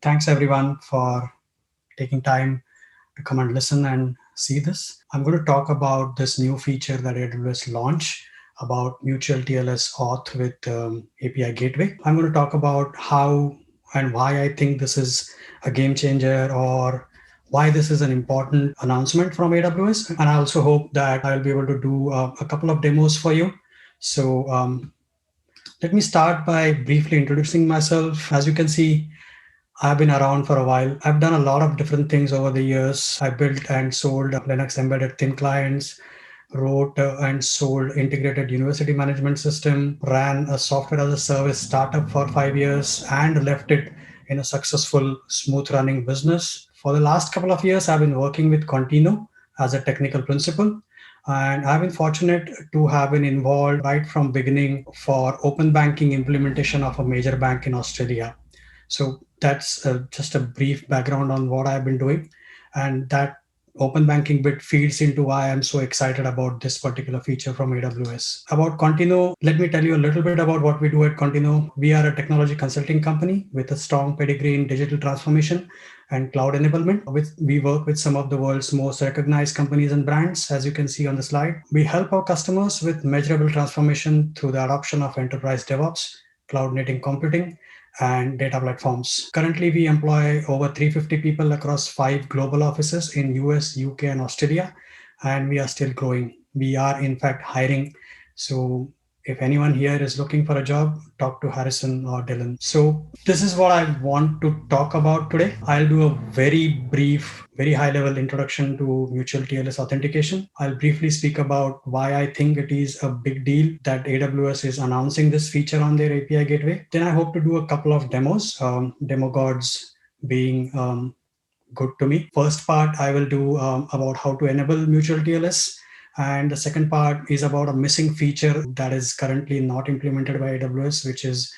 Thanks everyone for taking time to come and listen and see this. I'm going to talk about this new feature that AWS launched about mutual TLS auth with API Gateway. I'm going to talk about how and why I think this is a game changer or why this is an important announcement from AWS. And I also hope that I'll be able to do a couple of demos for you. So let me start by briefly introducing myself. As you can see, I've been around for a while. I've done a lot of different things over the years. I built and sold Linux embedded thin clients, wrote and sold integrated university management system, ran a software as a service startup for 5 years, and left it in a successful, smooth running business. For the last couple of years, I've been working with Contino as a technical principal. And I've been fortunate to have been involved right from beginning for open banking implementation of a major bank in Australia. So that's just a brief background on what I've been doing. And that open banking bit feeds into why I'm so excited about this particular feature from AWS. About Contino, let me tell you a little bit about what we do at Contino. We are a technology consulting company with a strong pedigree in digital transformation and cloud enablement. We work with some of the world's most recognized companies and brands, as you can see on the slide. We help our customers with measurable transformation through the adoption of enterprise DevOps, cloud native computing, and data platforms. Currently, we employ over 350 people across 5 global offices in US, UK, and Australia, and we are still growing. We are, in fact, hiring. So if anyone here is looking for a job, talk to Harrison or Dylan. So this is what I want to talk about today. I'll do a very brief, very high level introduction to mutual TLS authentication. I'll briefly speak about why I think it is a big deal that AWS is announcing this feature on their API gateway. Then I hope to do a couple of demos, demo gods being good to me. First part I will do about how to enable mutual TLS. And the second part is about a missing feature that is currently not implemented by AWS, which is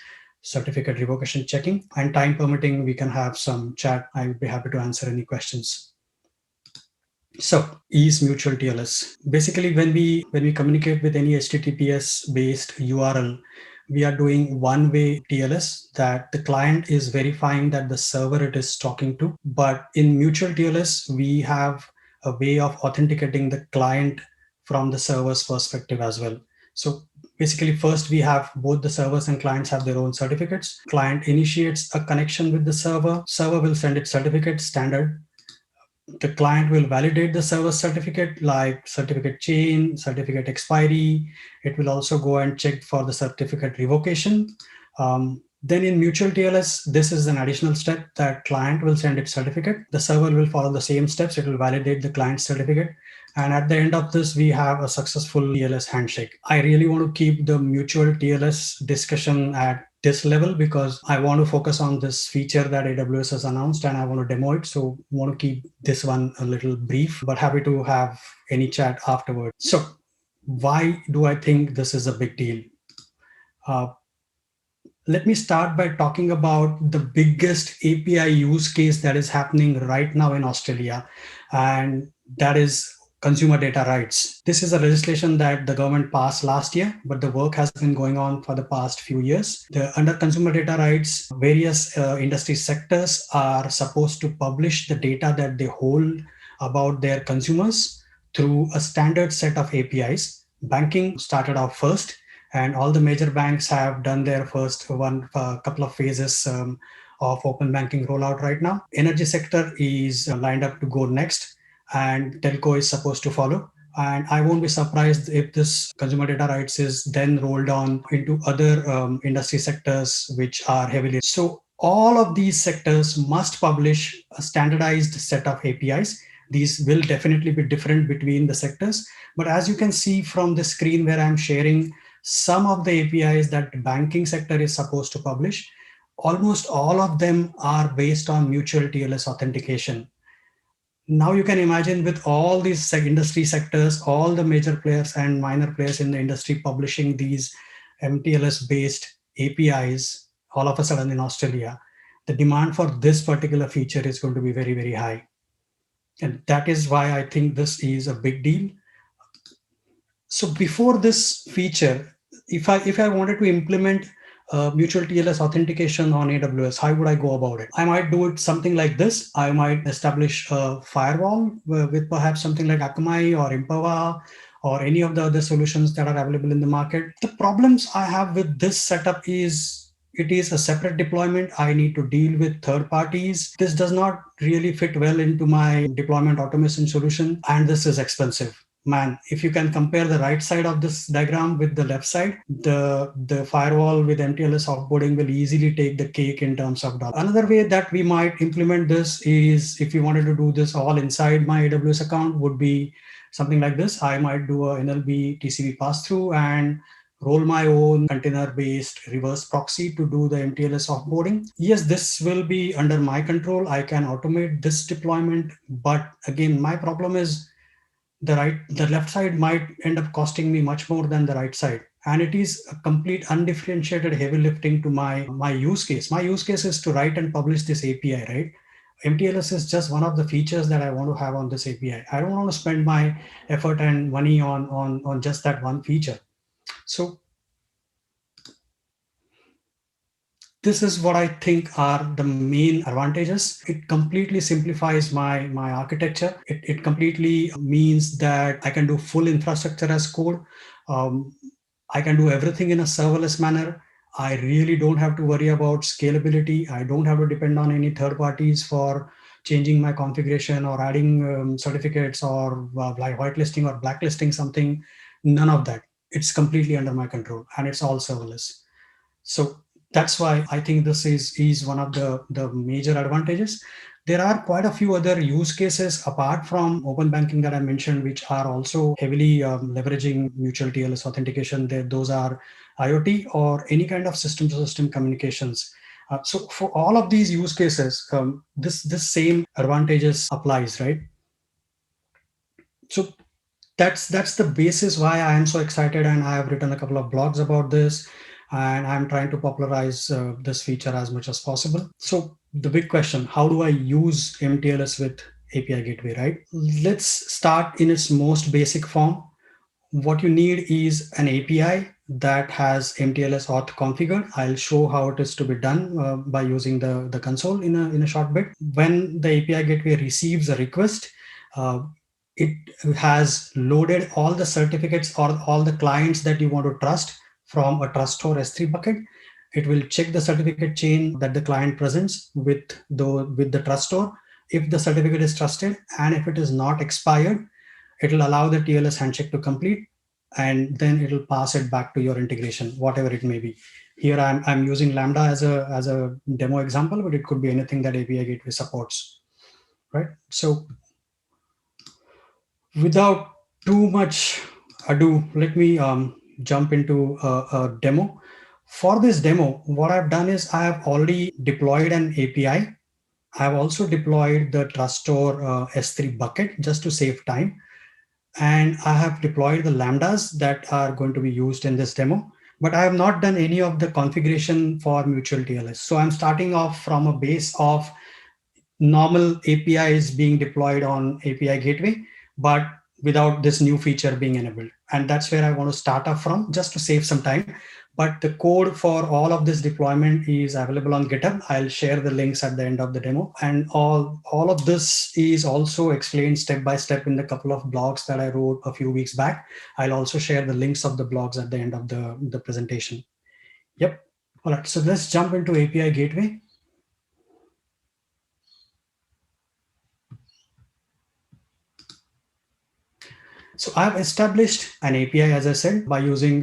certificate revocation checking. And time permitting, we can have some chat. I would be happy to answer any questions. So is mutual TLS. Basically, when we communicate with any HTTPS based URL, we are doing one-way TLS that the client is verifying that the server it is talking to. But in mutual TLS, we have a way of authenticating the client from the server's perspective as well. So basically, first we have both the servers and clients have their own certificates. Client initiates a connection with the server. Server will send its certificate standard. The client will validate the server certificate like certificate chain, certificate expiry. It will also go and check for the certificate revocation. Then in mutual TLS, this is an additional step that client will send its certificate. The server will follow the same steps. It will validate the client certificate. And at the end of this, we have a successful TLS handshake. I really want to keep the mutual TLS discussion at this level because I want to focus on this feature that AWS has announced and I want to demo it. So I want to keep this one a little brief, but happy to have any chat afterward. So why do I think this is a big deal? Let me start by talking about the biggest API use case that is happening right now in Australia, and that is consumer data rights. This is a legislation that the government passed last year, but the work has been going on for the past few years. Under consumer data rights, various industry sectors are supposed to publish the data that they hold about their consumers through a standard set of APIs. Banking started off first, and all the major banks have done their first couple of phases of open banking rollout right now. Energy sector is lined up to go next, and telco is supposed to follow. And I won't be surprised if this consumer data rights is then rolled on into other industry sectors which are heavily. So all of these sectors must publish a standardized set of APIs. These will definitely be different between the sectors. But as you can see from the screen where I'm sharing some of the APIs that banking sector is supposed to publish, almost all of them are based on mutual TLS authentication. Now you can imagine with all these industry sectors, all the major players and minor players in the industry publishing these MTLS based APIs all of a sudden in Australia, the demand for this particular feature is going to be very, very high. And that is why I think this is a big deal. So before this feature, if I wanted to implement mutual TLS authentication on AWS, how would I go about it? I might do it something like this. I might establish a firewall with perhaps something like Akamai or Impava or any of the other solutions that are available in the market. The problems I have with this setup is it is a separate deployment. I need to deal with third parties. This does not really fit well into my deployment automation solution, and this is expensive. Man, if you can compare the right side of this diagram with the left side, the firewall with MTLS offboarding will easily take the cake in terms of dollars. Another way that we might implement this is if you wanted to do this all inside my AWS account would be something like this. I might do a NLB TCP pass-through and roll my own container-based reverse proxy to do the MTLS offboarding. Yes, this will be under my control. I can automate this deployment, but again, my problem is the left side might end up costing me much more than the right side, and it is a complete undifferentiated heavy lifting to my use case. My use case is to write and publish this API, right? MTLS is just one of the features that I want to have on this API. I don't want to spend my effort and money on just that one feature. So this is what I think are the main advantages. It completely simplifies my architecture. It completely means that I can do full infrastructure as code. Um, I can do everything in a serverless manner. I really don't have to worry about scalability. I don't have to depend on any third parties for changing my configuration or adding certificates or like whitelisting or blacklisting something. None of that. It's completely under my control, and it's all serverless. So that's why I think this is one of the major advantages. There are quite a few other use cases apart from open banking that I mentioned, which are also heavily leveraging mutual TLS authentication. Those are IoT or any kind of system-to-system communications. So for all of these use cases, this same advantages applies, right? So that's the basis why I am so excited, and I have written a couple of blogs about this, and I'm trying to popularize this feature as much as possible. So the big question, how do I use MTLS with API gateway, right? Let's start in its most basic form. What you need is an API that has MTLS auth configured. I'll show how it is to be done by using the console in a short bit. When the API gateway receives a request, uh, it has loaded all the certificates or all the clients that you want to trust from a trust store S3 bucket. It will check the certificate chain that the client presents with the trust store. If the certificate is trusted and if it is not expired, it will allow the TLS handshake to complete, and then it will pass it back to your integration, whatever it may be. Here I'm using Lambda as a demo example, but it could be anything that API gateway supports, right? So without too much ado, let me jump into a demo. For this demo, what I've done is I have already deployed an API. I've also deployed the Trust Store S3 bucket just to save time. And I have deployed the Lambdas that are going to be used in this demo, but I have not done any of the configuration for mutual TLS. So I'm starting off from a base of normal APIs being deployed on API gateway, but without this new feature being enabled. And that's where I want to start off from just to save some time. But the code for all of this deployment is available on GitHub. I'll share the links at the end of the demo. And all of this is also explained step by step in the couple of blogs that I wrote a few weeks back. I'll also share the links of the blogs at the end of the presentation. Yep. All right, so let's jump into API gateway. So I've established an API, as I said, by using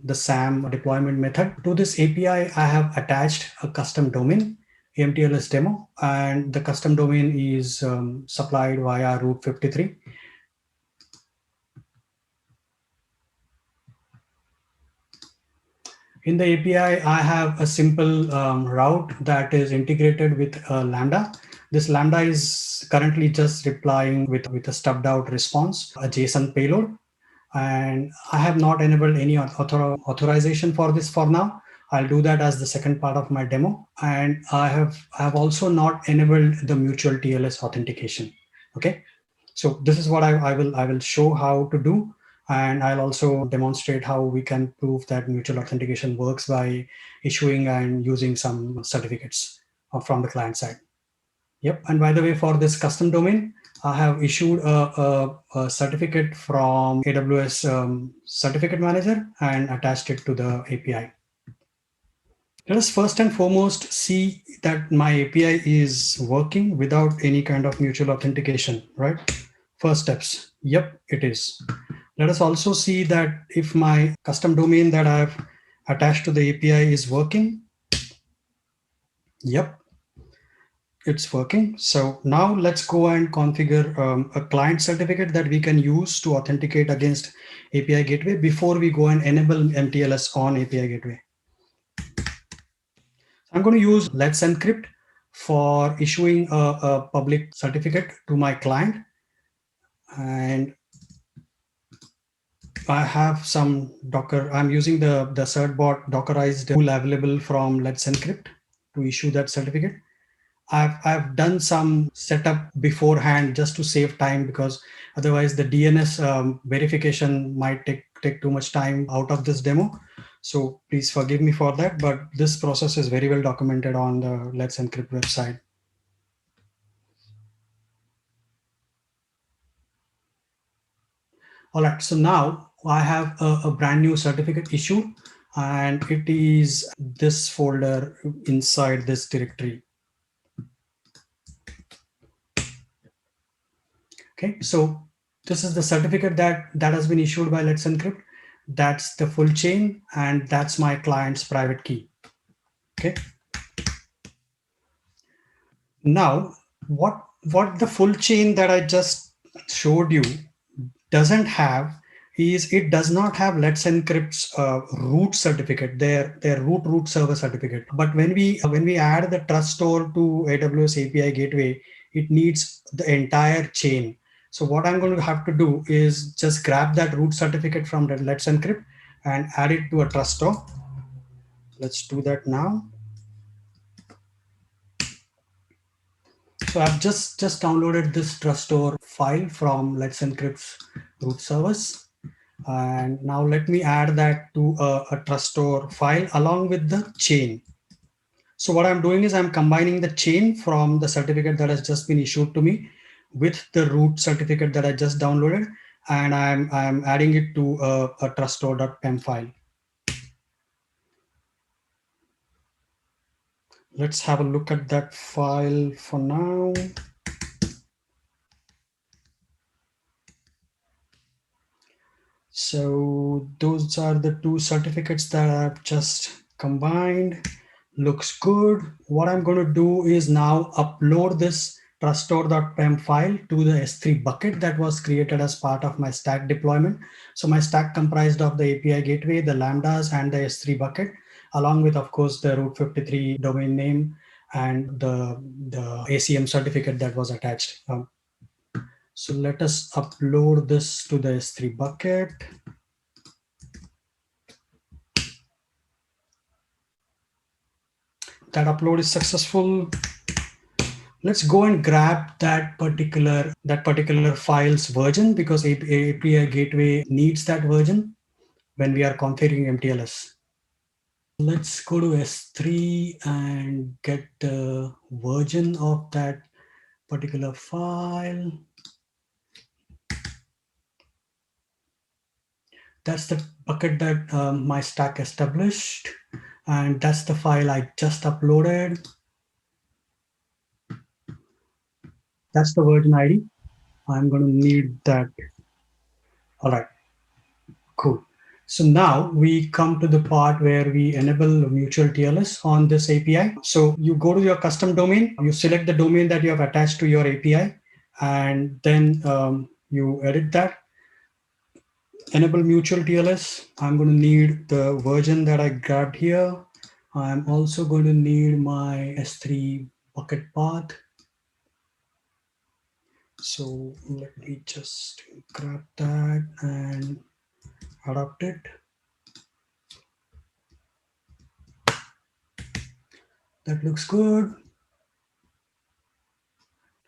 the SAM deployment method. To this API, I have attached a custom domain, MTLS demo, and the custom domain is supplied via Route 53. In the API, I have a simple route that is integrated with Lambda. This Lambda is currently just replying with a stubbed out response, a JSON payload. And I have not enabled any authorization for this for now. I'll do that as the second part of my demo. And I have also not enabled the mutual TLS authentication. Okay, so this is what I will show how to do. And I'll also demonstrate how we can prove that mutual authentication works by issuing and using some certificates from the client side. Yep. And by the way, for this custom domain, I have issued a certificate from AWS Certificate Manager and attached it to the API. Let us first and foremost see that my API is working without any kind of mutual authentication, right? First steps. Yep, it is. Let us also see that if my custom domain that I've attached to the API is working. Yep, it's working. So now let's go and configure a client certificate that we can use to authenticate against API gateway before we go and enable MTLS on API gateway. I'm going to use Let's Encrypt for issuing a public certificate to my client. And I have some Docker. I'm using the certbot Dockerized tool available from Let's Encrypt to issue that certificate. I've done some setup beforehand just to save time, because otherwise the DNS verification might take too much time out of this demo. So please forgive me for that. But this process is very well documented on the Let's Encrypt website. All right, so now I have a brand new certificate issue, and it is this folder inside this directory. Okay, so this is the certificate that has been issued by Let's Encrypt. That's the full chain, and that's my client's private key. Okay. Now, what the full chain that I just showed you doesn't have is it does not have Let's Encrypt's root certificate, their root server certificate. But when we add the trust store to AWS API gateway, it needs the entire chain. So what I'm going to have to do is just grab that root certificate from the Let's Encrypt and add it to a trust store. Let's do that now. So I've just downloaded this trust store file from Let's Encrypt's root servers. And now let me add that to a trust store file along with the chain. So what I'm doing is I'm combining the chain from the certificate that has just been issued to me with the root certificate that I just downloaded, and I'm adding it to a truststore.pem file. Let's have a look at that file for now. So those are the two certificates that I've just combined. Looks good. What I'm going to do is now upload this truststore.pem file to the S3 bucket that was created as part of my stack deployment. So my stack comprised of the API gateway, the Lambdas, and the S3 bucket, along with, of course, the Route 53 domain name and the ACM certificate that was attached. So let us upload this to the S3 bucket. That upload is successful. Let's go and grab that particular file's version, because API gateway needs that version when we are configuring MTLS. Let's go to S3 and get the version of that particular file. That's the bucket that my stack established, and that's the file I just uploaded. That's the version ID. I'm going to need that. All right, cool. So now we come to the part where we enable mutual TLS on this API. So you go to your custom domain, you select the domain that you have attached to your API, and then you edit that. Enable mutual TLS. I'm going to need the version that I grabbed here. I'm also going to need my S3 bucket path. So let me just grab that and adapt it. That looks good.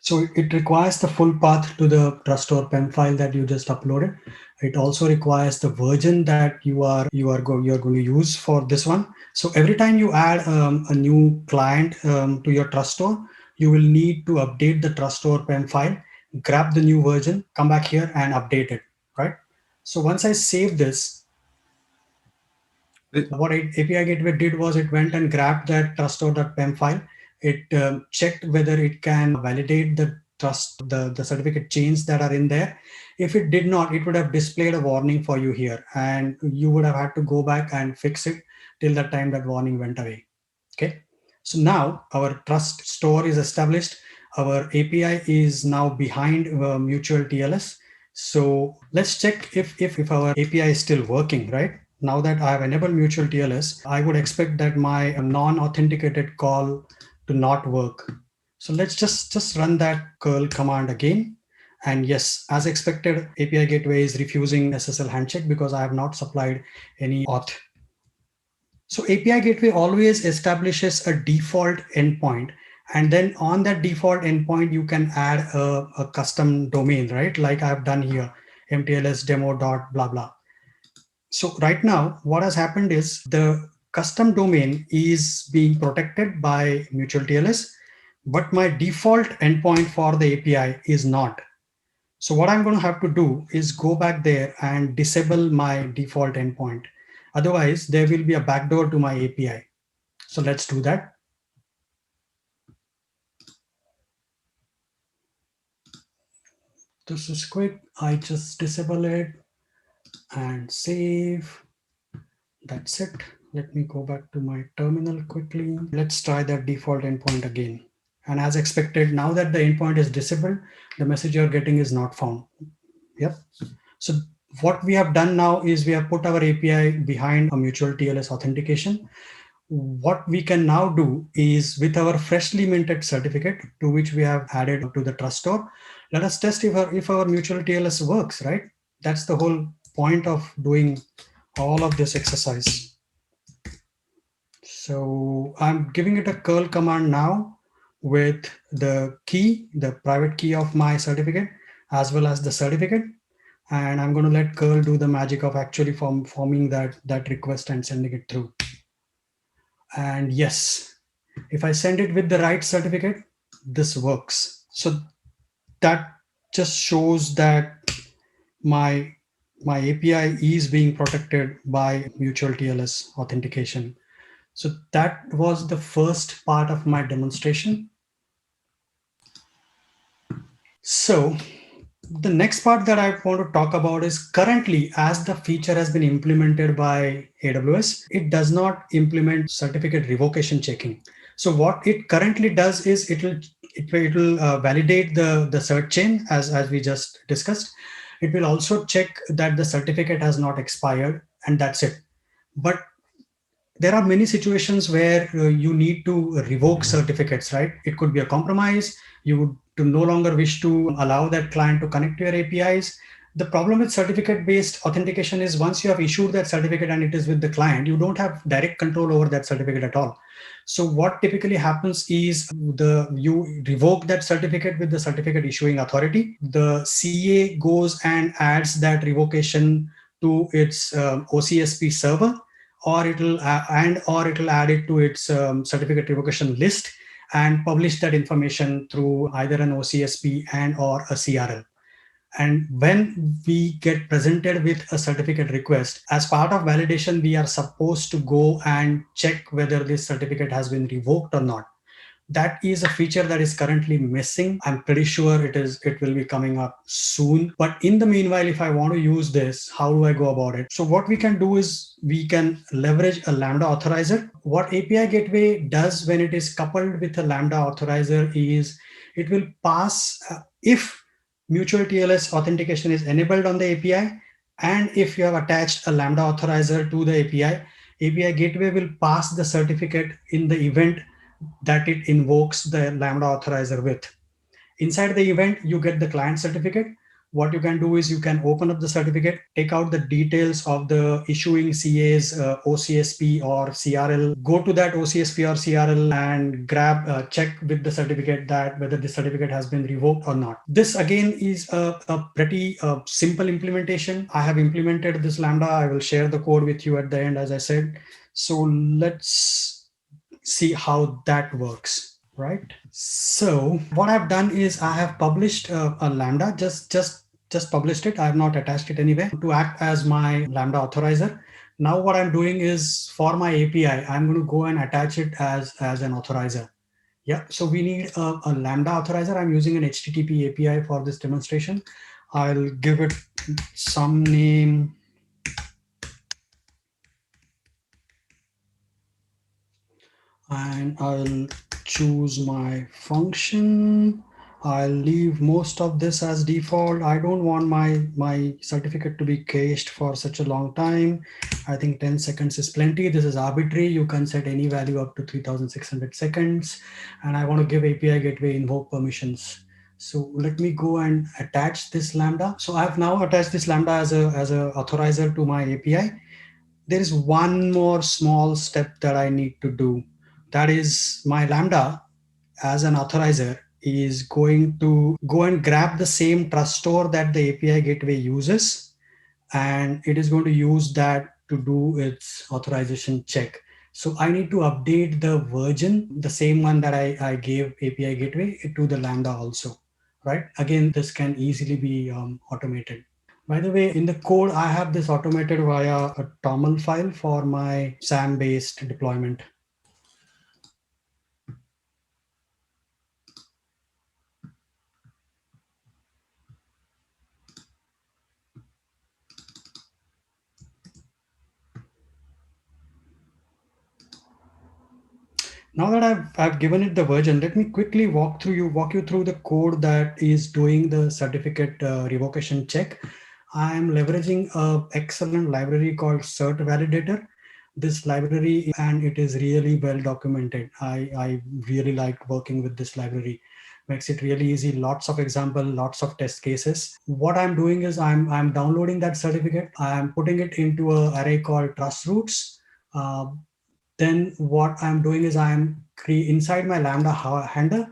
So it requires the full path to the trust or PEM file that you just uploaded. It also requires the version that you're going to use for this one. So every time you add a new client to your trust store, you will need to update the trust store PEM file, grab the new version, come back here and update it, right? So once I save this, what API Gateway did was it went and grabbed that truststore.pem file. It checked whether it can validate the the certificate chains that are in there. If it did not, it would have displayed a warning for you here, and you would have had to go back and fix it till that time that warning went away. Okay. So now our trust store is established. Our API is now behind mutual TLS. So let's check if our API is still working, right? Now that I have enabled mutual TLS, I would expect that my non-authenticated call to not work. So let's just run that curl command again. And yes, as expected, API gateway is refusing SSL handshake because I have not supplied any auth. So API gateway always establishes a default endpoint. And then on that default endpoint, you can add a custom domain, right? Like I've done here, MTLS demo dot blah, blah. So right now, what has happened is the custom domain is being protected by mutual TLS, but my default endpoint for the API is not. So what I'm going to have to do is go back there and disable my default endpoint. Otherwise, there will be a backdoor to my API. So let's do that. This is quick. I just disable it and save. That's it. Let me go back to my terminal quickly. Let's try that default endpoint again. And as expected, now that the endpoint is disabled, the message you're getting is not found. Yep. So what we have done now is we have put our API behind a mutual TLS authentication. What we can now do is with our freshly minted certificate to which we have added to the trust store, let us test if our mutual TLS works, right? That's the whole point of doing all of this exercise. So I'm giving it a curl command now with the key, the private key of my certificate, as well as the certificate. And I'm going to let curl do the magic of actually forming that request and sending it through. And yes, if I send it with the right certificate, this works. So that just shows that my API is being protected by mutual TLS authentication. So that was the first part of my demonstration. So the next part that I want to talk about is currently, as the feature has been implemented by AWS, it does not implement certificate revocation checking. So what it currently does is it will validate the cert chain as we just discussed. It will also check that the certificate has not expired, and that's it. But there are many situations where you need to revoke certificates, right? It could be a compromise. You would to no longer wish to allow that client to connect to your APIs. The problem with certificate-based authentication is once you have issued that certificate and it is with the client, you don't have direct control over that certificate at all. So what typically happens is you revoke that certificate with the certificate issuing authority. The CA goes and adds that revocation to its OCSP server, or it'll add it to its certificate revocation list and publish that information through either an OCSP and or a CRL. And when we get presented with a certificate request, as part of validation, we are supposed to go and check whether this certificate has been revoked or not. That is a feature that is currently missing. I'm pretty sure it will be coming up soon. But in the meanwhile, if I want to use this, how do I go about it? So what we can do is we can leverage a Lambda authorizer. What API Gateway does when it is coupled with a Lambda authorizer is it will pass if mutual TLS authentication is enabled on the API, and if you have attached a Lambda authorizer to the API, API Gateway will pass the certificate in the event that it invokes the Lambda authorizer with. Inside the event, you get the client certificate. what you can do is you can open up the certificate, take out the details of the issuing CA's OCSP or CRL, go to that OCSP or CRL and grab, check with the certificate that whether the certificate has been revoked or not. This again is a pretty simple implementation. I have implemented this Lambda. I will share the code with you at the end, as I said. So let's see how that works, right? So what I've done is I have published a Lambda, just published it. I have not attached it anywhere to act as my Lambda authorizer. Now what I'm doing is for my API, I'm going to go and attach it as an authorizer. Yeah, so we need a Lambda authorizer. I'm using an HTTP API for this demonstration. I'll give it some name. And I'll choose my function. I'll leave most of this as default. I don't want my certificate to be cached for such a long time. I think 10 seconds is plenty. This is arbitrary. You can set any value up to 3600 seconds. And I want to give API gateway invoke permissions. So let me go and attach this Lambda. So I've now attached this Lambda as a authorizer to my API. There is one more small step that I need to do. That is, my Lambda as an authorizer is going to go and grab the same trust store that the API gateway uses, and it is going to use that to do its authorization check. So I need to update the version, the same one that I gave API gateway, to the Lambda also, right? Again, this can easily be automated. By the way, in the code, I have this automated via a TOML file for my SAM-based deployment. Now that I've given it the version, let me quickly walk you through the code that is doing the certificate revocation check. I'm leveraging an excellent library called Cert Validator. This library, and it is really well documented. I really liked working with this library. Makes it really easy. Lots of example, lots of test cases. What I'm doing is I'm downloading that certificate. I'm putting it into an array called trust roots. Then what I'm doing is inside my Lambda handler,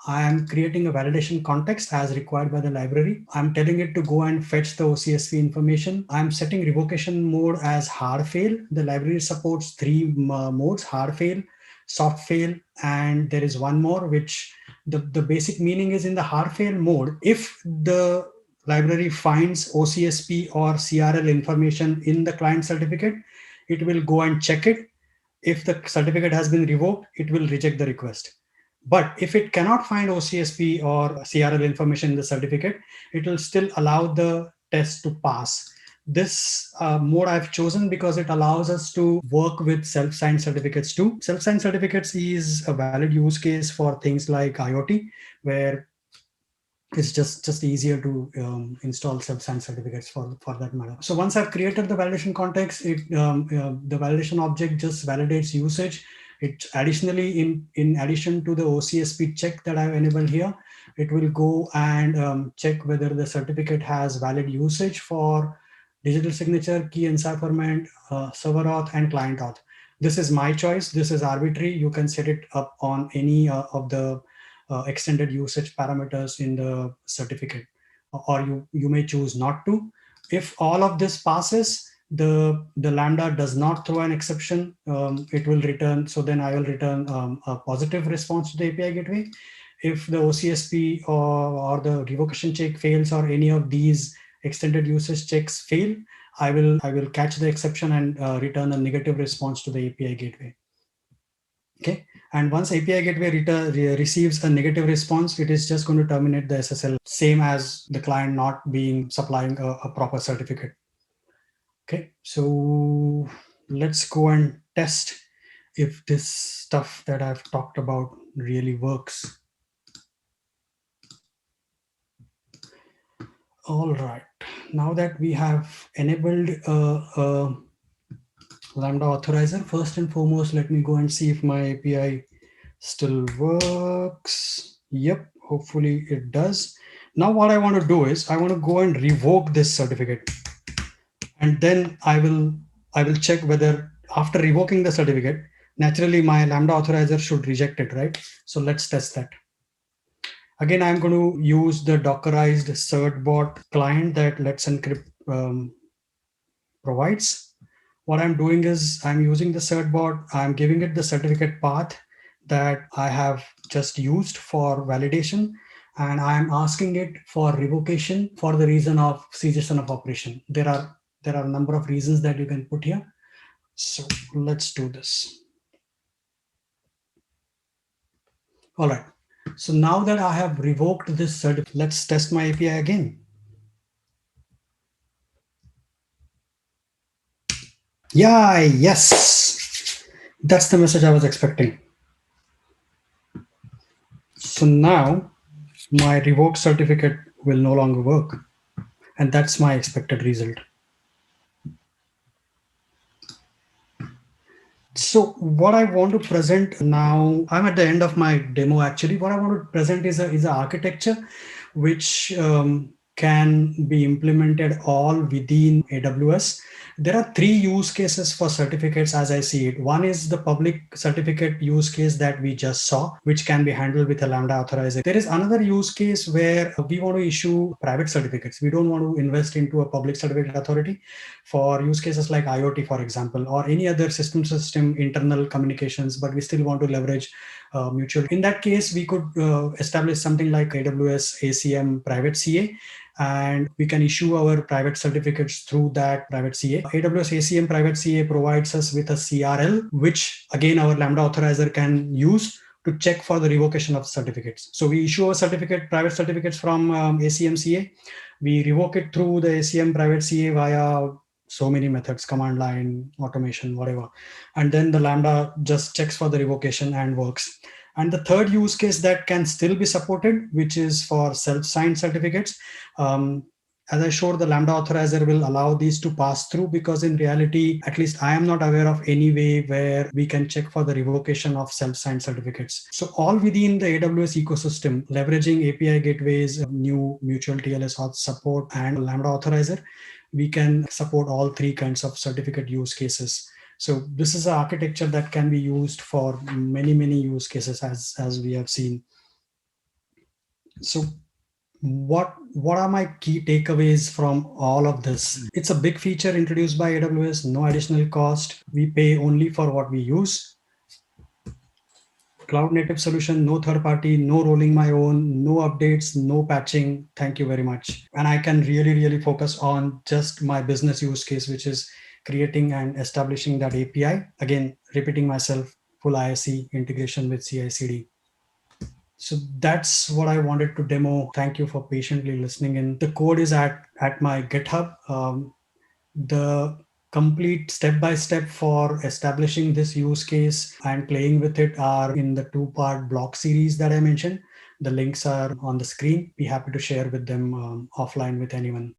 I am creating a validation context as required by the library. I'm telling it to go and fetch the OCSV information. I'm setting revocation mode as hard fail. The library supports three modes: hard fail, soft fail, and there is one more, which the basic meaning is in the hard fail mode. If the library finds OCSP or CRL information in the client certificate, it will go and check it. If the certificate has been revoked, it will reject the request. But if it cannot find OCSP or CRL information in the certificate, it will still allow the test to pass. This mode I've chosen because it allows us to work with self-signed certificates too. Self-signed certificates is a valid use case for things like IoT, where it's just easier to install self-signed certificates for that matter. So once I've created the validation context, the validation object just validates usage. It additionally, in addition to the OCSP check that I've enabled here, it will go and check whether the certificate has valid usage for digital signature, key encipherment, server auth, and client auth. This is my choice. This is arbitrary. You can set it up on any of the extended usage parameters in the certificate, or you may choose not to. If all of this passes, the Lambda does not throw an exception, it will return. So then I will return a positive response to the API gateway. If the OCSP or the revocation check fails, or any of these extended usage checks fail, I will catch the exception and return a negative response to the API gateway. Okay. And once API gateway receives a negative response, it is just going to terminate the SSL, same as the client not being supplying a proper certificate. Okay, so let's go and test if this stuff that I've talked about really works. All right, now that we have enabled a Lambda authorizer, first and foremost, let me go and see if my API still works. Yep. Hopefully it does. Now what I want to do is I want to go and revoke this certificate. And then I will check whether after revoking the certificate, naturally my Lambda authorizer should reject it, right? So let's test that. Again, I'm going to use the Dockerized certbot client that Let's Encrypt provides. What I'm doing is I'm using the certbot, I'm giving it the certificate path that I have just used for validation, and I'm asking it for revocation for the reason of cessation of operation. There are a number of reasons that you can put here. So let's do this. All right. So now that I have revoked this certificate, let's test my API again. Yeah, yes. That's the message I was expecting. So now my revoked certificate will no longer work. And that's my expected result. So what I want to present now, I'm at the end of my demo actually. What I want to present is an architecture which can be implemented all within AWS. There are three use cases for certificates as I see it. One is the public certificate use case that we just saw, which can be handled with a Lambda authorizer. There is another use case where we want to issue private certificates. We don't want to invest into a public certificate authority for use cases like IoT, for example, or any other system internal communications, but we still want to leverage mutual. In that case, we could establish something like AWS ACM private CA, and we can issue our private certificates through that private CA. AWS ACM private CA provides us with a CRL, which again our Lambda authorizer can use to check for the revocation of certificates. So we issue a certificate, private certificates from ACM CA. We revoke it through the ACM private CA via so many methods, command line, automation, whatever. And then the Lambda just checks for the revocation and works. And the third use case that can still be supported, which is for self-signed certificates. As I showed, the Lambda authorizer will allow these to pass through, because in reality, at least I am not aware of any way where we can check for the revocation of self-signed certificates. So all within the AWS ecosystem, leveraging API gateways, new mutual TLS auth support, and Lambda authorizer, we can support all three kinds of certificate use cases. So this is an architecture that can be used for many, many use cases as we have seen. So what are my key takeaways from all of this? It's a big feature introduced by AWS, no additional cost. We pay only for what we use. Cloud native solution, no third party, no rolling my own, no updates, no patching. Thank you very much. And I can really focus on just my business use case, which is creating and establishing that API. Again, repeating myself, full ISC integration with CI/CD. So that's what I wanted to demo. Thank you for patiently listening in. The code is at my GitHub. The complete step-by-step for establishing this use case and playing with it are in the two-part blog series that I mentioned. The links are on the screen. Be happy to share with them offline with anyone.